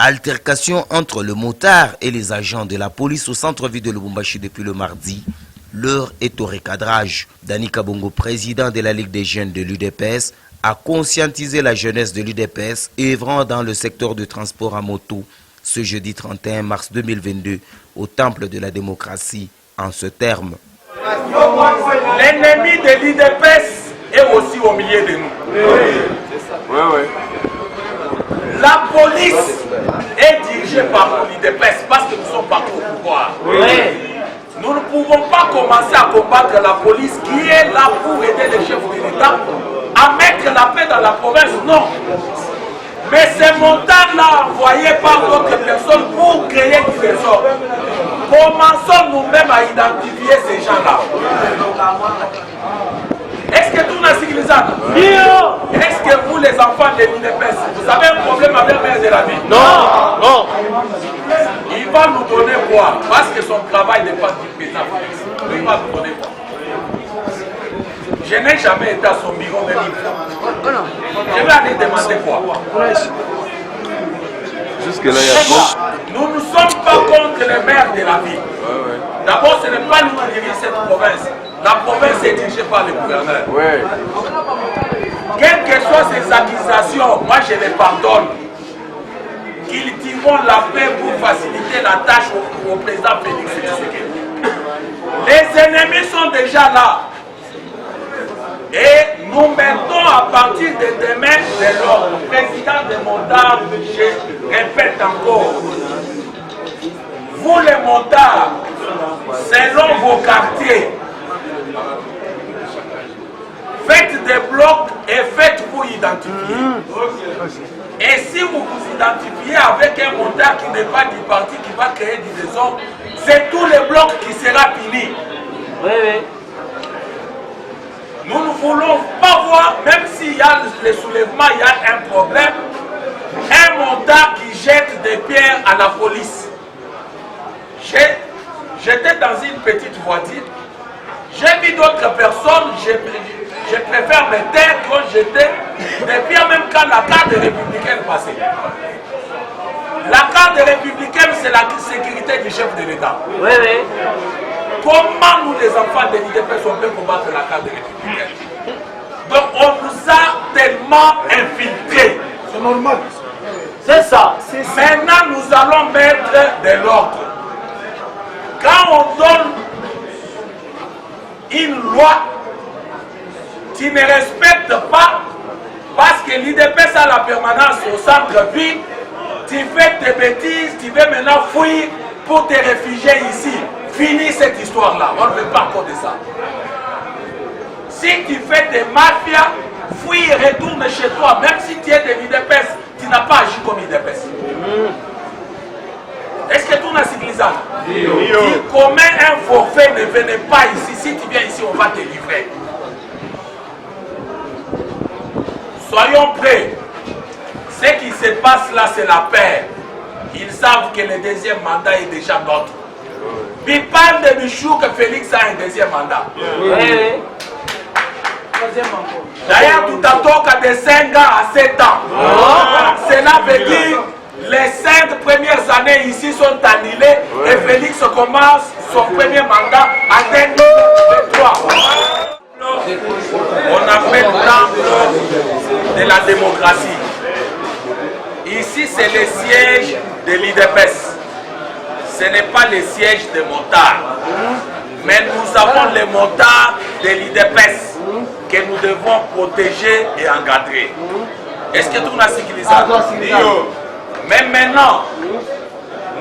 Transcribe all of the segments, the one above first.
Altercation entre le motard et les agents de la police au centre-ville de Lubumbashi depuis le mardi. L'heure est au recadrage. Dani Kabongo, président de la Ligue des jeunes de l'UDPS, a conscientisé la jeunesse de l'UDPS œuvrant dans le secteur du transport à moto ce jeudi 31 mars 2022 au Temple de la démocratie en ce terme. L'ennemi de l'UDPS est aussi au milieu de nous. Oui. La police est dirigée par l'UDPS parce que nous sommes partout au pouvoir. Nous ne pouvons pas commencer à combattre la police qui est là pour aider les chefs de l'État à mettre la paix dans la province. Non. Mais ces montages-là envoyés par d'autres personnes pour créer du désordre. Commençons nous-mêmes à identifier ces gens-là. Est-ce que tout n'a sécurisé? Est-ce que vous, les enfants de l'UDPS, vous avez un problème avec le maire de la ville? Non. Il va nous donner quoi? Parce que son travail n'est pas du président. Il va nous donner quoi? Je n'ai jamais été à son bureau même une fois. Je vais aller demander quoi? Jusque-là, il y a nous ne sommes pas contre le maire de la ville. D'abord, ce n'est pas nous qui dirigeons cette province. La province est dirigée par le gouverneur. Quelles que soient ces accusations, moi je les pardonne. Cultivons la paix pour faciliter la tâche au président Félix Tshisekedi. Les ennemis sont déjà là. Et nous mettons à partir de demain de l'ordre. Président de montards, je répète encore. Vous les montards, selon vos quartiers, faites des blocs et faites-vous identifier. Et si vous vous identifiez avec un montard qui n'est pas du parti, qui va créer du désordre, c'est tous les blocs qui sera puni. Nous ne voulons pas voir, même s'il y a le soulèvement, il y a un problème, un montard qui jette des pierres à la police. J'étais dans une petite voiture, j'ai vu d'autres personnes, je préfère me taire quand j'étais des pierres même quand la carte républicaine passait. La carte républicaine, c'est la sécurité du chef de l'État. Comment nous, les enfants de l'UDPS, on peut combattre la carte républicaine? Donc on nous a tellement infiltrés. C'est normal. C'est ça. Maintenant, nous allons mettre de l'ordre. Quand on donne une loi, tu ne respectes pas, parce que l'UDPS a la permanence au centre-ville, tu fais tes bêtises, tu veux maintenant fuir pour te réfugier ici. Finis cette histoire-là, on ne veut pas encore de ça. Si tu fais des mafias, fuis et retourne chez toi, même si tu es de l'UDPS, tu n'as pas agi comme l'UDPS. Est-ce que tout n'a civilisé? Tu commets un forfait, ne venez pas ici. Si tu viens ici, on va te livrer. Soyons prêts. Ce qui se passe là, c'est la paix. Ils savent que le deuxième mandat est déjà notre. Puis parle de Michou que Félix a un deuxième mandat. D'ailleurs, tout à l'heure, de 5 ans à 7 ans. Cela veut dire les 5 premières années ici sont annulées et Félix commence son premier mandat en 2023. On appelle temple de la démocratie. Ici, c'est le siège de l'UDPS. Ce n'est pas le siège des montards. Mais nous avons les montards de l'UDPS que nous devons protéger et encadrer. Est-ce que tout a sécurisé? Mais maintenant,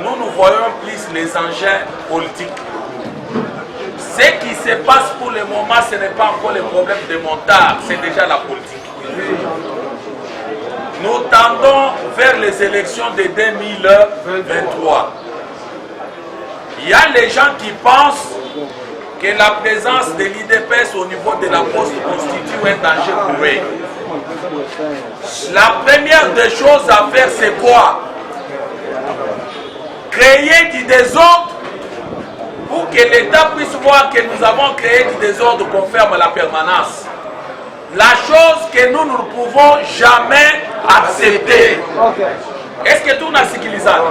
nous voyons plus les engins politiques. Ce qui se passe pour le moment, ce n'est pas encore le problème des montards, c'est déjà la politique. Nous tendons vers les élections de 2023. Il y a les gens qui pensent que la présence de l'UDPS au niveau de la poste constitue un danger pour eux. La première des choses à faire, c'est quoi? Créer du désordre pour que l'État puisse voir que nous avons créé du désordre qu'on ferme la permanence. La chose que nous ne pouvons jamais accepter. Est-ce que tout n'a sécurisé? paysanne.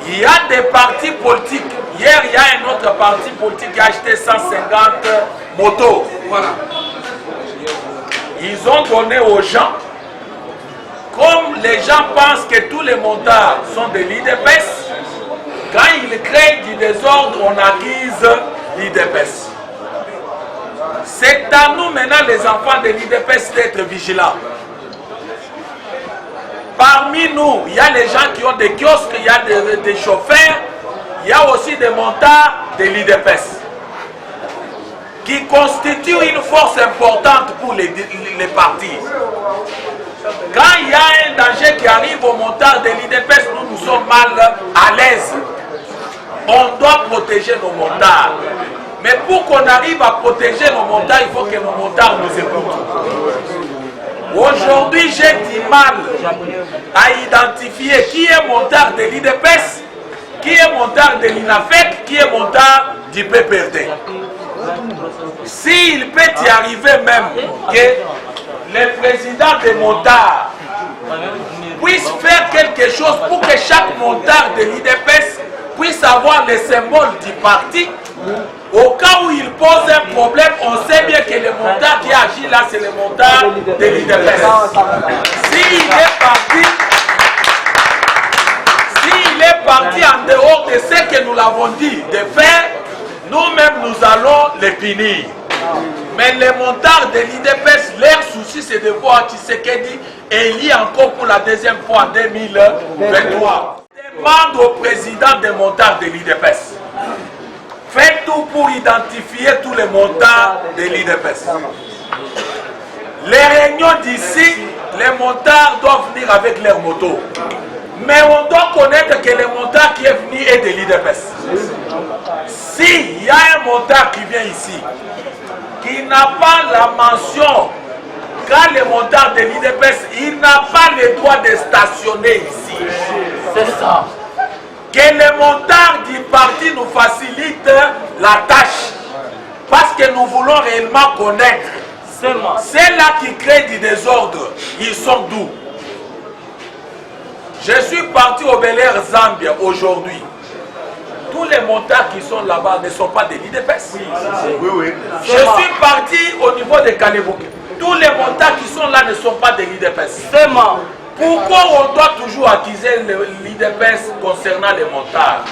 Il y a des partis politiques. Hier, il y a un autre parti politique qui a acheté 150 motos. Voilà. Ils ont donné aux gens. Comme les gens pensent que tous les montards sont de l'IDPS, quand ils créent du désordre, on accuse l'IDPS. C'est à nous maintenant, les enfants de l'IDPS, d'être vigilants. Parmi nous, il y a les gens qui ont des kiosques, il y a des chauffeurs, il y a aussi des montards de l'IDPS qui constituent une force importante pour les partis. Quand il y a un danger qui arrive aux montards de l'IDPS, nous sommes mal à l'aise. On doit protéger nos montards. Mais pour qu'on arrive à protéger nos montards, il faut que nos montards nous écoutent. Aujourd'hui, j'ai du mal à identifier qui est montard de l'IDPS, qui est montard de l'INAFEC, qui est montard du PPRD. S'il peut y arriver même que les présidents des montards puissent faire quelque chose pour que chaque montard de l'IDPS puisse avoir les symboles du parti, au cas où il pose un problème, on sait bien que le montard qui agit là, c'est le montard de l'IDPS. S'il est parti en dehors de ce que nous l'avons dit de faire, nous-mêmes nous allons les punir. Mais les montards de l'IDPS, leur souci c'est de voir Tshisekedi élu encore pour la deuxième fois en 2023. Demande au président des montards de l'IDPS. Faites tout pour identifier tous les montards de l'IDPS. Les réunions d'ici, les montards doivent venir avec leurs motos. Mais on doit connaître que le montard qui est venu est de l'IDPS. S'il y a un montard qui vient ici, qui n'a pas la mention, quand le montard de l'IDPS, il n'a pas le droit de stationner ici. C'est ça. Que les montards du parti nous facilitent la tâche. Parce que nous voulons réellement connaître. C'est là qui créent du désordre. Ils sont d'où? Je suis parti au Bel Air Zambia aujourd'hui. Tous les montards qui sont là-bas ne sont pas de l'IDPS. Oui. Je suis parti au niveau de Kalebouke. Tous les montards qui sont là ne sont pas de l'IDPS. Pourquoi on doit toujours accuser l'IDPS concernant les montards?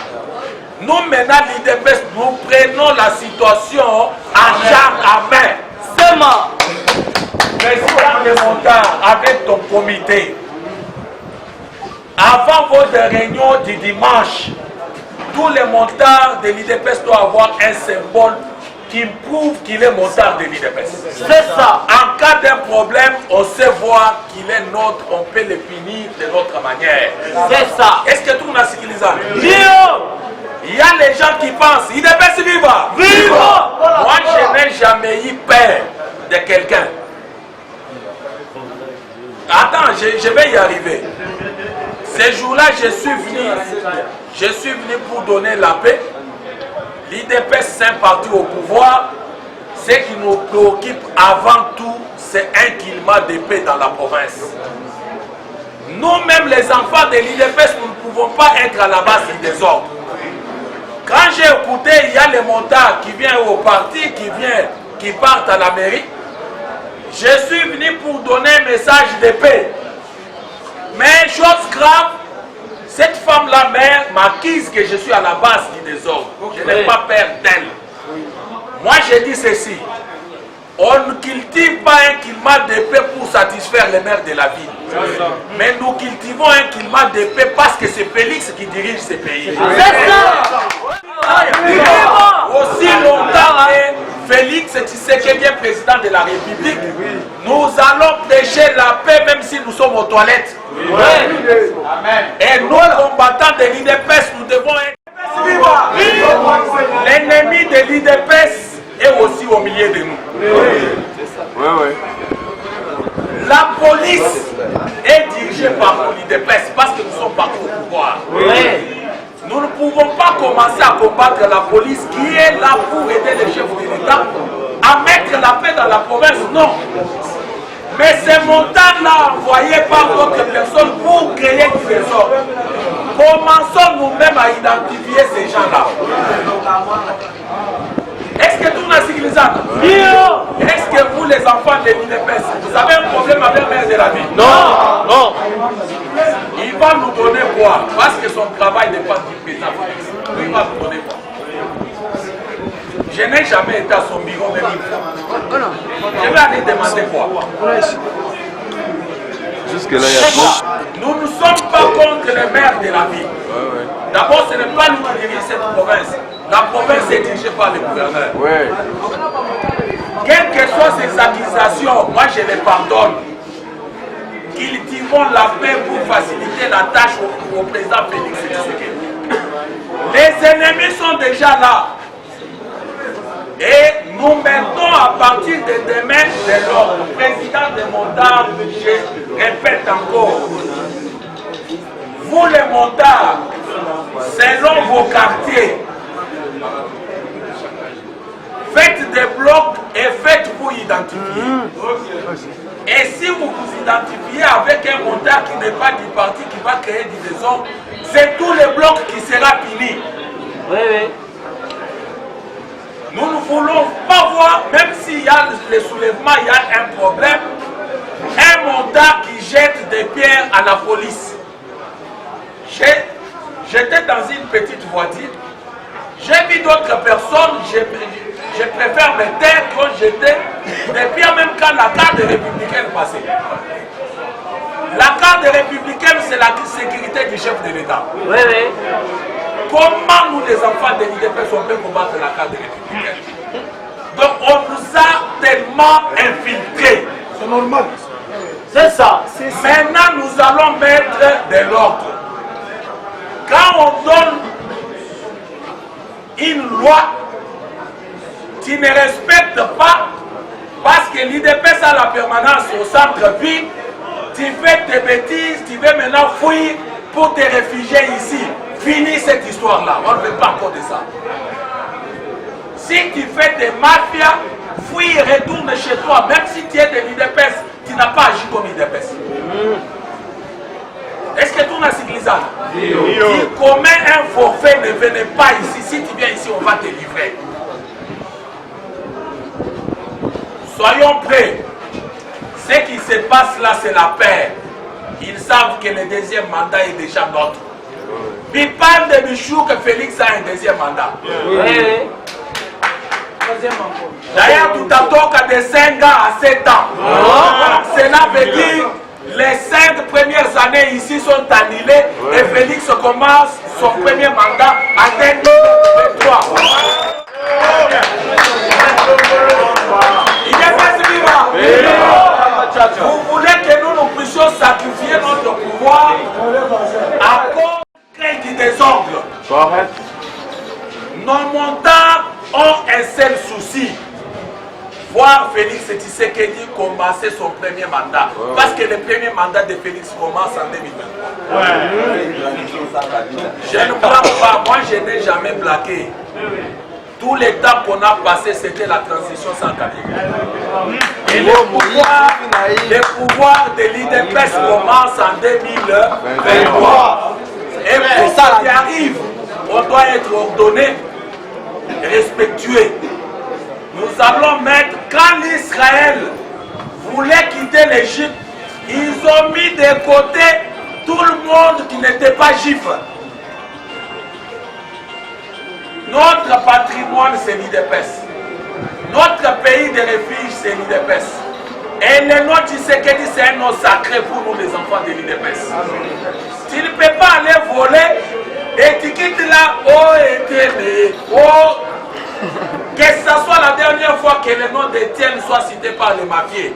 Nous, maintenant, l'IDPS, nous prenons la situation en charge à main. Président des montards, avec ton comité, avant votre réunion du dimanche, tous les montards de l'IDPS doivent avoir un symbole qui prouve qu'il est montard de l'IDPS. C'est ça. En cas d'un problème, on sait voir qu'il est nôtre, on peut le punir de notre manière. C'est ça. Est-ce que tout le monde a ce qu'ils ont? Il y a les gens qui pensent, l'IDPS viva. Viva. Moi, je n'ai jamais eu peur de quelqu'un. Attends, je vais y arriver. Ces jours-là, je suis venu pour donner la paix. L'IDPS, c'est un parti au pouvoir. Ce qui nous préoccupe avant tout, c'est un climat de paix dans la province. Nous-mêmes, les enfants de l'IDPS, nous ne pouvons pas être à la base du désordre. Quand j'ai écouté, il y a les montards qui viennent au parti, qui partent à la mairie. Je suis venu pour donner un message de paix. Mais chose grave, cette femme-là, mère, m'accuse que je suis à la base du désordre. Je n'ai pas peur d'elle. Moi, je dis ceci. On ne cultive pas un climat de paix pour satisfaire les maires de la ville. Mais nous cultivons un climat de paix parce que c'est Félix qui dirige ce pays. C'est ça! Aussi longtemps que Félix Tshisekedi est président de la République, nous allons prêcher la paix même si nous sommes aux toilettes. Et nous, combattants de l'IDPS, nous devons être vivants. L'ennemi de l'IDPS est aussi au milieu de nous. La police est dirigée par l'IDPS parce que nous sommes partis au pouvoir. Nous ne pouvons pas commencer à combattre la police qui est là pour aider les chefs de l'État à mettre la paix dans la province. Non. Mais ces montages-là envoyés par d'autres personnes pour créer du désordre. Commençons nous-mêmes à identifier ces gens-là. Est-ce que tout n'a sécurisé? Est-ce que vous, les enfants de l'INEPES, vous avez un problème avec le maire de la ville? Non, non. Il va nous donner quoi? Parce que son travail n'est pas du président. Il va nous donner quoi? Je n'ai jamais été à son bureau même une fois. Je vais aller demander quoi? Jusque-là, il y a trop. Nous ne sommes pas contre le maire de la ville. D'abord, ce n'est pas nous qui dirigeons cette province. La province est dirigée par le gouverneur. Ouais. Quelles que soient ces accusations, moi je les pardonne. Qu'ils tireront la paix pour faciliter la tâche au président Félix Tshisekedi. Les ennemis sont déjà là. Et nous mettons à partir de demain de l'ordre. Président de Montards, je répète encore. Vous les Montards, selon vos quartiers, faites des blocs et faites-vous identifier. Et si vous vous identifiez avec un Montard qui n'est pas du parti, qui va créer des désordres, c'est tous les blocs qui sera fini. Nous ne voulons pas voir, même s'il y a le soulèvement, il y a un problème, un Montard qui jette des pierres à la police. J'étais dans une petite voiture, j'ai vu d'autres personnes, je préfère me taire quand j'étais des pierres même quand la carte républicaine passait. La carte républicaine, c'est la sécurité du chef de l'État. Comment nous, les enfants de l'IDPS, on peut combattre la carte républicaine? Donc on nous a tellement infiltrés. C'est normal. C'est ça. Maintenant, nous allons mettre de l'ordre. Quand on donne une loi, tu ne respectes pas, parce que l'IDPS a la permanence au centre-ville, tu fais tes bêtises, tu veux maintenant fuir pour te réfugier ici. Finis cette histoire-là, on ne veut pas encore de ça. Si tu fais des mafias, fuis et retourne chez toi, même si tu es de l'IDPS, tu n'as pas agi comme l'IDPS. Est-ce que tout n'a cyclisé? Si commet un forfait, ne venez pas ici. Si tu viens ici, on va te livrer. Soyons prêts. Ce qui se passe là, c'est la paix. Ils savent que le deuxième mandat est déjà notre. Puis parle de Michou que Félix a un deuxième mandat. D'ailleurs, tout à toka de 5 ans à 7 ans. Cela veut dire les 5 premières années ici sont annulées et Félix commence son premier mandat en 2023. Vous voulez que nous puissions sacrifier notre pouvoir à cause du désordre. Nos montants ont un seul souci. Voir Félix Tshisekedi commencer son premier mandat. Parce que le premier mandat de Félix commence en 2023. Je ne blague pas, moi je n'ai jamais blagué. Tout le temps qu'on a passé, c'était la transition sans Kabila. Et le pouvoir de l'IDPS commence en 2023. Et pour ça qui arrive, on doit être ordonné, respectueux. Nous allons mettre, quand l'Israël voulait quitter l'Égypte, ils ont mis de côté tout le monde qui n'était pas juif. Notre patrimoine, c'est l'IDPS. Notre pays de refuge, c'est l'IDPS. Et le nom Tshisekedi, c'est un nom sacré pour nous, les enfants de l'IDPS. Tu ne peux pas aller voler et tu quittes là, oh, Étienne, oh. Que ce soit la dernière fois que le nom d'Étienne soit cité par les mafieux.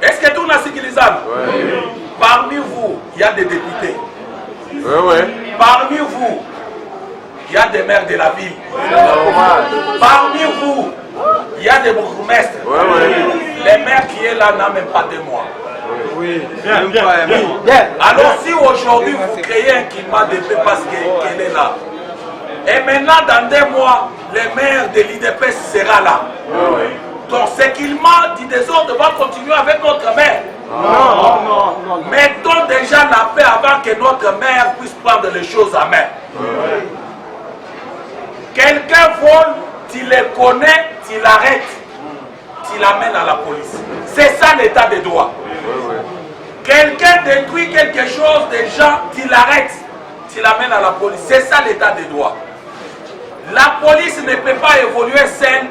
Est-ce que tout n'a sécurisé? Parmi vous, il y a des députés. Parmi vous, il y a des maires de la ville. Parmi vous, il y a des bourgmestres. Les maires qui est là n'ont même pas 2 mois. Alors si aujourd'hui vous créez un climat de paix parce qu'elle est là, et maintenant dans 2 mois, le maire de l'IDPS sera là. Donc ce climat du désordre va continuer avec notre maire. Mettons déjà la paix avant que notre mère puisse prendre les choses en main. Quelqu'un vole, tu le connais, tu l'arrêtes, tu l'amènes à la police. C'est ça l'état de droit. Quelqu'un détruit quelque chose des gens, tu l'arrêtes, tu l'amènes à la police. C'est ça l'état de droit. La police ne peut pas évoluer saine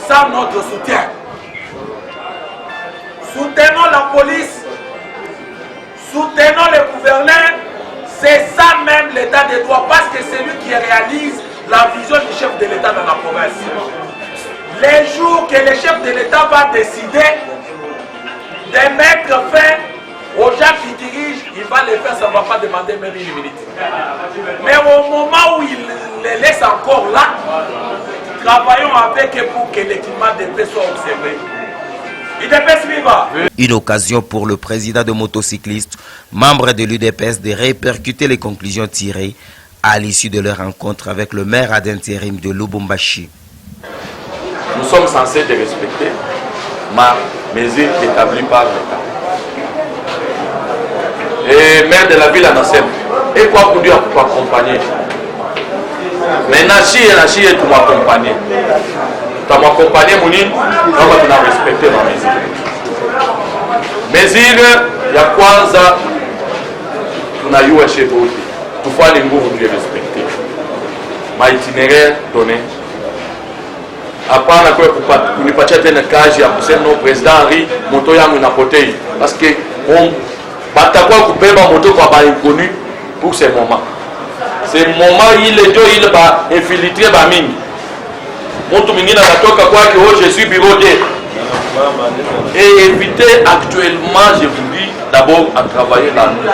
sans notre soutien. Soutenons la police, soutenons le gouverneur. C'est ça même l'état de droit, parce que c'est lui qui réalise la vision du chef de l'État dans la province. Les jours que le chef de l'État va décider de mettre fin aux gens qui dirigent, il va le faire, ça ne va pas demander même une minute. Mais au moment où il les laisse encore là, travaillons avec eux pour que le climat de paix soit observé. Une occasion pour le président de motocyclistes, membre de l'UDPS, de répercuter les conclusions tirées à l'issue de leur rencontre avec le maire d'intérim de Lubumbashi. Nous sommes censés de respecter ma mesure établie par l'État. Et maire de la ville en Nassem, et quoi pour dire pour accompagner. Mais Nachi et tu m'accompagner. Tu m'accompagner, Mounine, on va respecter ma mesure. Mesure, il y a quoi ça? Tu n'as eu un chez toi. Tu vois les mots, vous devez respecter. Ma itinéraire donné. Après, on a pas de cage, il y a le président Henri, moto yangu na potei. Parce que on batakwa couper ma moto kwa ba inconnu pour ce moment. Ce moment il va infiltrer ba mingi. Moto mingi na batoka kwa que oh je suis bureau D. Et éviter actuellement, je vous dis d'abord à travailler la nuit.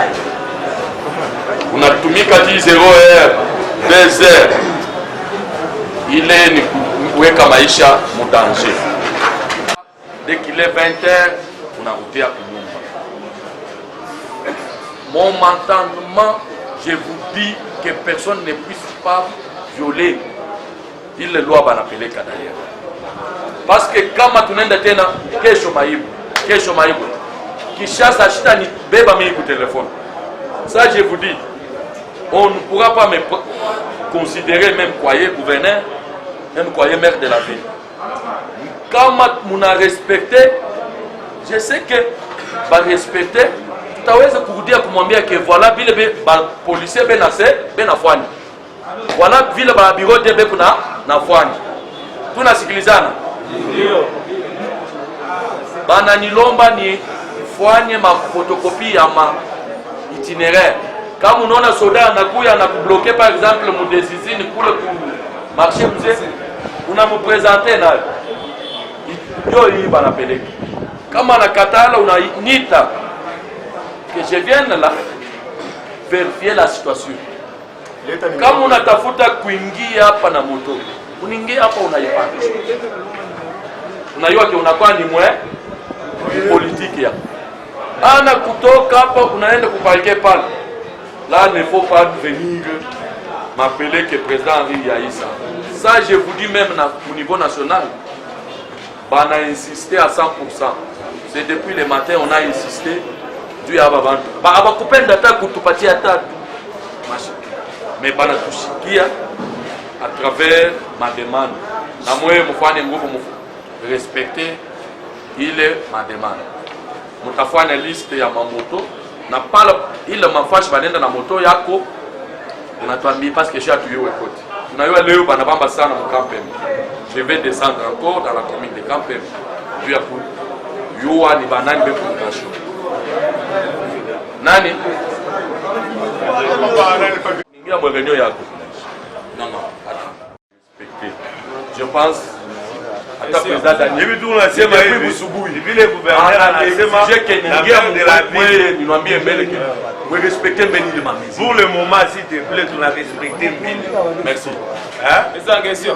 On a tout mis qu'à 10 0 heures, 2 heures. Il est Weka Maïcha, mon danger. Dès qu'il est 20 heures, on a routé à Kounoumba. Mon entendement, je vous dis que personne ne puisse pas violer. Il le doit l'appeler d'ailleurs. Parce que quand tu es tena, kesho maïbou, qui chasse à chitani, beba me téléphone. Ça, je vous dis, on ne pourra pas me considérer même croyez gouverneur, même croyez maire de la ville. Quand on a respecté, je sais que va respecter, tu as pour dire que voilà, ville policier ben afwani. Voilà, ville bureau de bekuna na afwani. Tout na sikilizana. Bana nilomba ni fanye ma photocopie ya ma itinéraire. Kama unaona soda anakuya na kubloquer par exemple mu desizini kule ku marché mzee, unamupresenter nayo. Yo hii bana peleki. Kama nakatala unaita que je vienne là vérifier la situation. Kama unatafuta kuingia hapa na moto, unaingia hapa unaipata. Unajua ke unakuwa ni mwe politique ya. Ana kutoka hapa unaenda kuparquer pale. Là, il ne faut pas venir m'appeler que président Henri Yaïssa. Ça, je vous dis même au niveau national, on a insisté à 100%. C'est depuis le matin on a insisté. Dieu a babantu. Ba couper data kutupatia tatu. Mais bana tushikia à travers ma demande. Na moyo mfanye nguvu respecter ile ma demande. Mutafanya liste ya mamoto na pala ile mafashi banenda na moto yako unatuambia parce que j'ai tuyo écoute. Tunayua leo bana bamba sana mkampeni. Je vais descendre encore dans la commune de Campem. Tu as pour yo ni banani be communication. Nani? Ningia mwengenyo yako. Non. Respecter. Je pense ata président Daniel tu unasema hivi usubuhi vile gouverneur anasema de la ville niambie mbele que vous respectez mbele de ma maison. Pour le moment s'il te plaît tu n'as respecté mbele. Merci. Hein? C'est ça question.